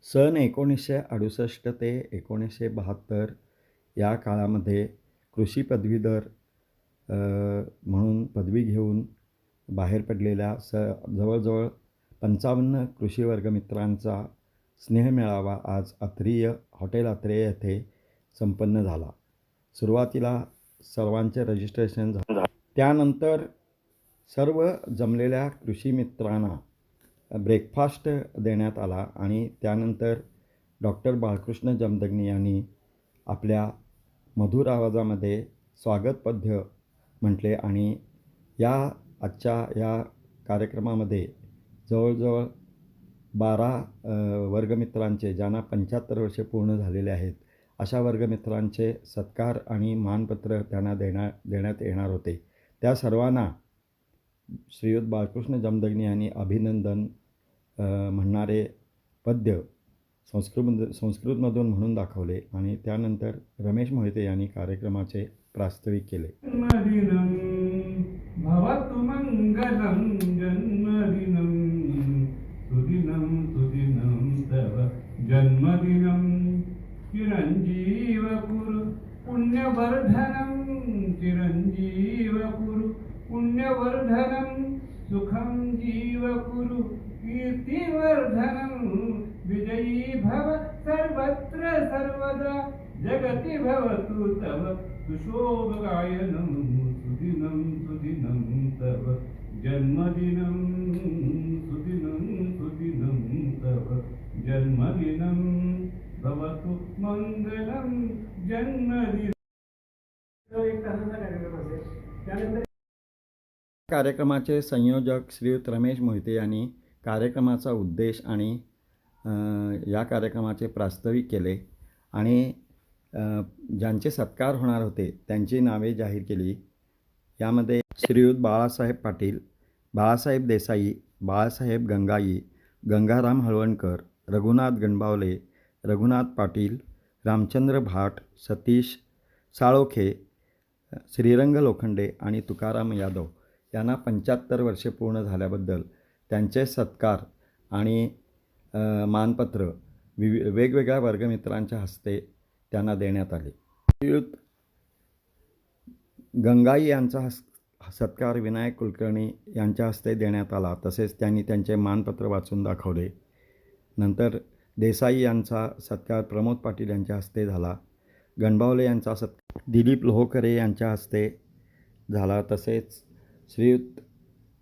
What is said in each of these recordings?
सन 1968 ते 1972 या काळामध्ये कृषी पदवीधर म्हणून पदवी घेऊन बाहेर पडलेल्या जवळजवळ 55 कृषी वर्गमित्रांचा स्नेहमेळावा आज हॉटेल अत्रेय येथे संपन्न झाला. सुरुवातीला सर्वांचे रजिस्ट्रेशन झाले. त्यानंतर सर्व जमलेल्या कृषी मित्रांना ब्रेकफास्ट देण्यात आला आणि त्यानंतर डॉक्टर बाळकृष्ण जमदग्नी यांनी आपल्या मधुर आवाजामध्ये स्वागतपद्य म्हटले आणि आजच्या या कार्यक्रमामध्ये जवळजवळ 12 वर्गमित्रांचे, ज्यांना 75 वर्षे पूर्ण झालेले आहेत, अशा वर्गमित्रांचे सत्कार आणि मानपत्र त्यांना देण्यात येणार होते. त्या सर्वांना श्रीयुत बाळकृष्ण जमदग्नी यांनी अभिनंदन म्हणणारे पद्य संस्कृतमधून म्हणून दाखवले आणि त्यानंतर रमेश मोहिते यांनी कार्यक्रमाचे प्रास्ताविक केले. भवतु मंगलम जन्मदिनं सुदिनं सुदिनं तव जन्मदिनं चिरंजीव कुरु पुण्यवर्धनं चिरंजीव कुरु पुण्यवर्धनं सुखं जीव कुरु कीर्तिवर्धनं विजयी भव सर्वत्र सर्वदा जगति भवतु तव सुशोभगायनं सुदिनं सुदिनं तव जन्मदिनं सुदिनं सुदिनं तव जन्मदिनं भवतु मंगलम जन्मदिन. कार्यक्रमाचे संयोजक श्रीयुत रमेश मोहिते यांनी कार्यक्रमाचा उद्देश आणि या कार्यक्रमाचे प्रास्ताविक केले आणि ज्यांचे सत्कार होणार होते त्यांची नावे जाहीर केली. यामध्ये श्रीयुत बाळासाहेब पाटील, बाळासाहेब देसाई, बाळासाहेब गंगाई, गंगाराम हळवणकर, रघुनाथ गणबावले, रघुनाथ पाटील, रामचंद्र भाट, सतीश साळोखे, श्रीरंग लोखंडे आणि तुकाराम यादव यांना 75 वर्षे पूर्ण झाल्याबद्दल त्यांचे सत्कार आणि मानपत्र वेगवेगळ्या वर्गमित्रांच्या हस्ते त्यांना देण्यात आले. श्रीयुत गंगाई यांचा सत्कार विनायक कुलकर्णी यांच्या हस्ते देण्यात आला. तसेच त्यांनी त्यांचे मानपत्र वाचून दाखवले. नंतर देसाई यांचा सत्कार प्रमोद पाटील यांच्या हस्ते झाला. गणबावले यांचा सत्कार दिलीप लोहकरे यांच्या हस्ते झाला. तसेच श्रीयुत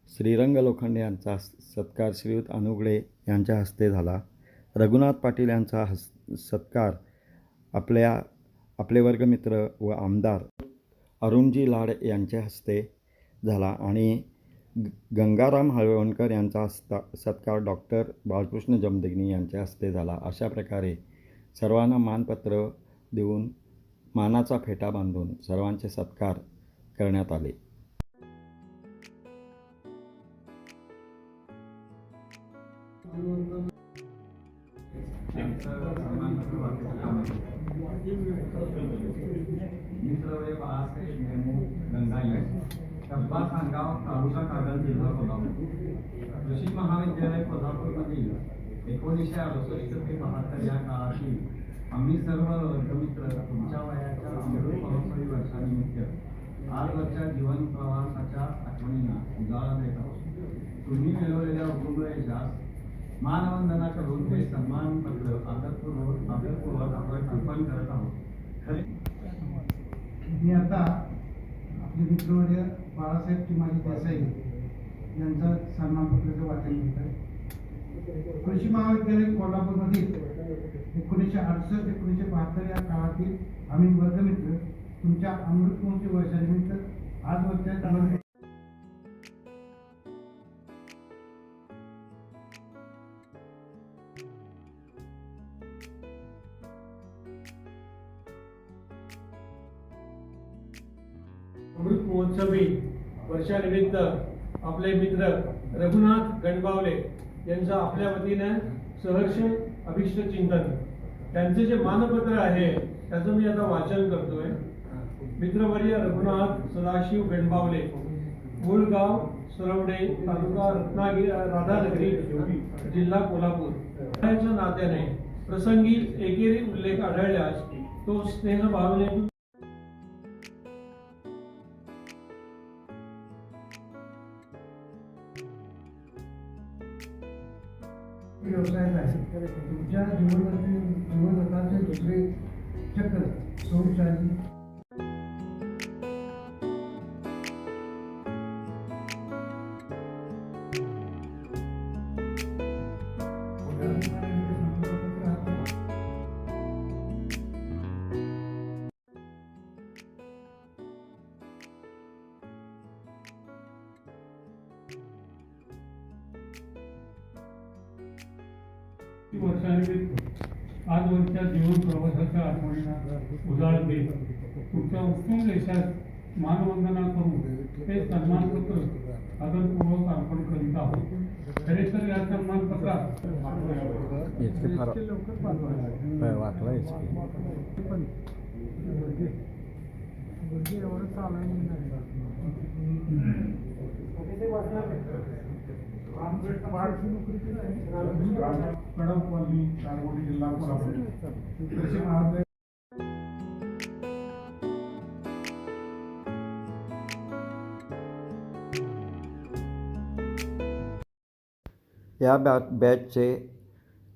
श्रीरंग लोखंडे यांचा सत्कार श्रीयुत अनुगडे यांच्या हस्ते झाला. रघुनाथ पाटील यांचा सत्कार आपले वर्गमित्र व आमदार अरुणजी लाड यांच्या हस्ते झाला आणि गंगाराम हळवणकर यांचा सत्कार डॉक्टर बाळकृष्ण जमदग्नी यांच्या हस्ते झाला. अशा प्रकारे सर्वांना मानपत्र देऊन मानाचा फेटा बांधून सर्वांचे सत्कार करण्यात आले. मित्रवय बाळासाहेब नेमू गंगाई, डब्बा खानगाव, तालुका कागल, जिल्हा कोल्हापूर. कृषी महाविद्यालय कोल्हापूरमधील 1968 ते 72 या काळातील आम्ही सर्व वर्गमित्र तुमच्या वयाच्या अमृत महोत्सवी वर्षानिमित्त आजवरच्या जीवन प्रवासाच्या आठवणींना उजाळा देत आहोत. तुम्ही मिळवलेल्या उत्तुंग यशास मानवंदना करून हे सन्मानपत्र आदरपूर्वक आपण अर्पण करत आहोत. मी आता आपले मित्रवर्य बाळासाहेब चिमाजी देसाई यांचं सन्मानपत्राचं वाचन घेत आहे. कृषी महाविद्यालय कोल्हापूरमधील 1968 ते 1972 या काळातील आम्ही वर्गमित्र तुमच्या अमृत महोत्सवी वर्षानिमित्त आजवरच्या जीवन अमृत महोत्सवी वर्षानिमित्त आपले मित्र रघुनाथ गणबावले यांचं आपल्या वतीने सहर्ष अभिष्ट चिंतन, त्यांचे जे मानपत्र आहे त्याचं मी आता वाचन करतोय. मित्रवर्य रघुनाथ सदाशिव गणबावले, मूळ गाव सरवडे, तालुका राधानगरी, जिल्हा कोल्हापूर. नात्याने प्रसंगी एकेरी उल्लेख आढळल्यास तो स्नेहभावनेतून व्यवसायात आहे. तुमच्या जीवनाचे दुसरे चक्र संसारी वर्षानिमित्त आजवरच्या जीवन प्रवासाच्या आठवणींना उजाळा देत तुमच्या उत्तुंग देशात मानवंदना करून ते सन्मानपत्र आदरपूर्वक अर्पण करीत आहोत. खरे तर या सन्मानपत्रात कडकवाली दारवडी जिल्हा कोल्हापूर कृषी महाविद्यालय या बॅचचे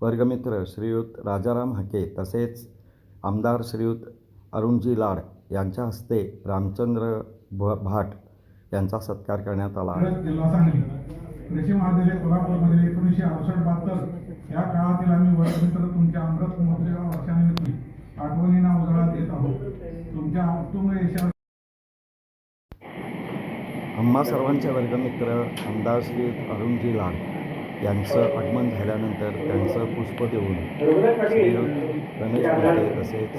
वर्गमित्र श्रीयुत राजाराम हाके तसेच आमदार श्रीयुत अरुणजी लाड यांच्या हस्ते रामचंद्र भाट यांचा सत्कार करण्यात आला. जिल्हा सांगली कृषी महाविद्यालय कोल्हापूरमध्ये 1968-72 या काळातील आम्ही वर्गमित्र तुमच्या अमृत महोत्सव वर्षानिमित्त आठवणींना उजाळा देत आहोत. तुमच्या उत्तुंग यशावर आम्हा सर्वांचे वर्गमित्र आमदार श्रीयुत अरुणजी लाड यांचं आगमन झाल्यानंतर त्यांचं पुष्प देऊन श्रीयुत रमेश मोते तसेच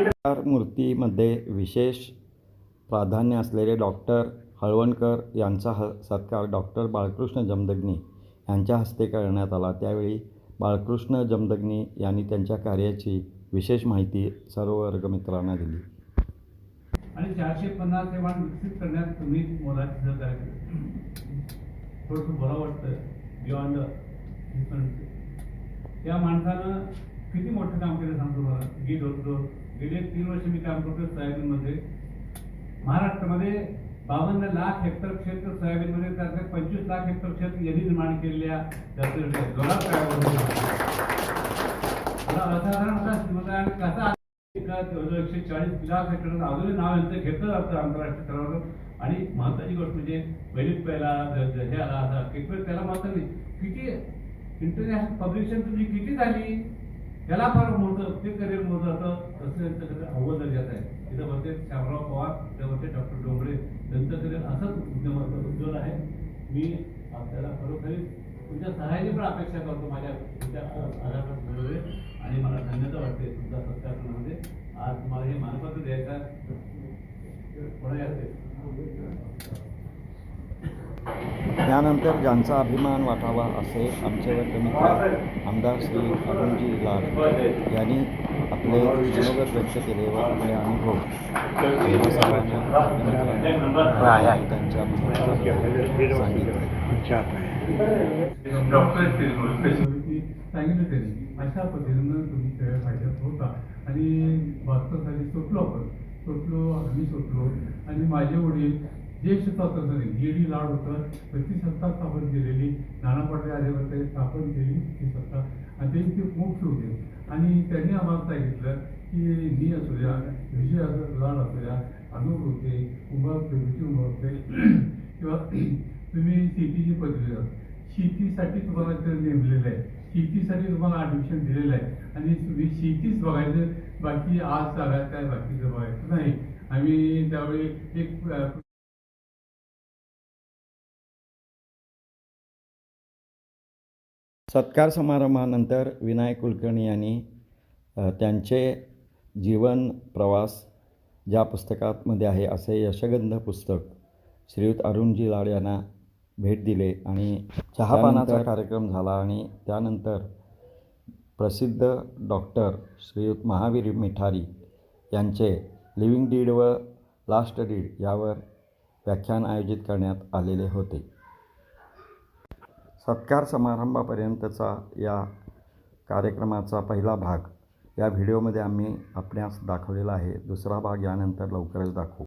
इतर मूर्तीमध्ये विशेष प्राधान्य असलेले डॉक्टर हळवणकर यांचा सत्कार डॉक्टर बाळकृष्ण जमदग्नी यांच्या हस्ते करण्यात आला. त्यावेळी बाळकृष्ण जमदग्नी यांनी त्यांच्या कार्याची विशेष माहिती सर्व वर्गमित्रांना दिली. आणि 450 हे वाण विकसित करण्यात तुम्ही मोलाची सहकार्य केलं. थोडंसं बरं वाटतं बियॉन्ड या माणसानं किती मोठं काम केलं सांगतो मला. गीत होतो गेले 3 वर्ष मी काम करतो सोयाबीनमध्ये. महाराष्ट्रामध्ये 52 लाख हेक्टर क्षेत्र सोयाबीनमध्ये त्यातले 25 लाख हेक्टर क्षेत्र यांनी निर्माण केलेल्या जोरात काय असाधारण असा श्रीमंत आणि कसा 140 लाख हेक्टर अजूनही नाव यांचं घेतलं जातं आंतरराष्ट्रीय स्तरावर. आणि महत्वाची गोष्ट म्हणजे पहिलीच पहिला हे आला असा किती त्याला महत्व नाही किती इंटरनॅशनल पब्लिकेशन तुमची किती झाली त्याला फार मोठं ते करिअर मोठं जातं. तसं त्यांचं करिअर अव्वल दर्जाचं आहे. तिथं बोलते श्यामराव पवार तिथं बोलते डॉक्टर डोंगरे त्यांचं करिअर असंच उद्योगाचं आहे. मी आपल्याला खरोखरी तुमच्या सहाय्याची पण अपेक्षा करतो माझ्या तुमच्या आधारमध्ये आणि मला धन्यता वाटते तुमच्या सत्कारणामध्ये. आज तुम्हाला हे मानपत्र द्यायचा पुढे असते. त्यानंतर ज्यांचा अभिमान वाटावा असे आमचे वर्गमित्र आमदार श्री अरुणजी लाड यांनी आपले मनोगत व्यक्त केले व आपले अनुभव त्यांच्या सांगितलं त्यांनी अशा पद्धतीनं तुम्ही सगळ्या फायद्यात होता. आणि वास्तवासाठी सुटलो आम्ही सुटलो. आणि माझे वडील ज्येष्ठ स्वातंत्र्य जी.डी. लाड होतं ती सत्ता स्थापन केलेली. नाना पाटले आले होते स्थापन केली ती सत्ता आणि त्यांची मोक्ष होते. आणि त्यांनी आम्हाला सांगितलं की मी असू द्या विजय लाड असू द्या अनूप होते उभा किंवा तुम्ही शेतीची पदवी द्या. शेतीसाठी तुम्हाला ते नेमलेलं आहे. शेतीसाठी तुम्हाला ॲडमिशन दिलेलं आहे आणि तुम्ही शेतीच बघायचं बाकी आज चालायचं आहे बाकीचं बघायचं नाही. आम्ही त्यावेळी एक सत्कार समारंभानंतर विनायक कुलकर्णी यांनी त्यांचे जीवन प्रवास ज्या पुस्तकामध्ये आहे असे यशगंध पुस्तक श्रीयुत अरुणजी लाड यांना भेट दिले आणि चहापानाचा कार्यक्रम झाला. आणि त्यानंतर प्रसिद्ध डॉक्टर श्रीयुत महावीर मिठारी यांचे लिव्हिंग डीड व लास्ट डीड यावर व्याख्यान आयोजित करण्यात आलेले होते. सत्कार समारंभापर्यंतचा या कार्यक्रमाचा पहिला भाग या व्हिडिओमध्ये आम्ही आपणास दाखवलेला आहे. दुसरा भाग यानंतर लवकरच दाखवू.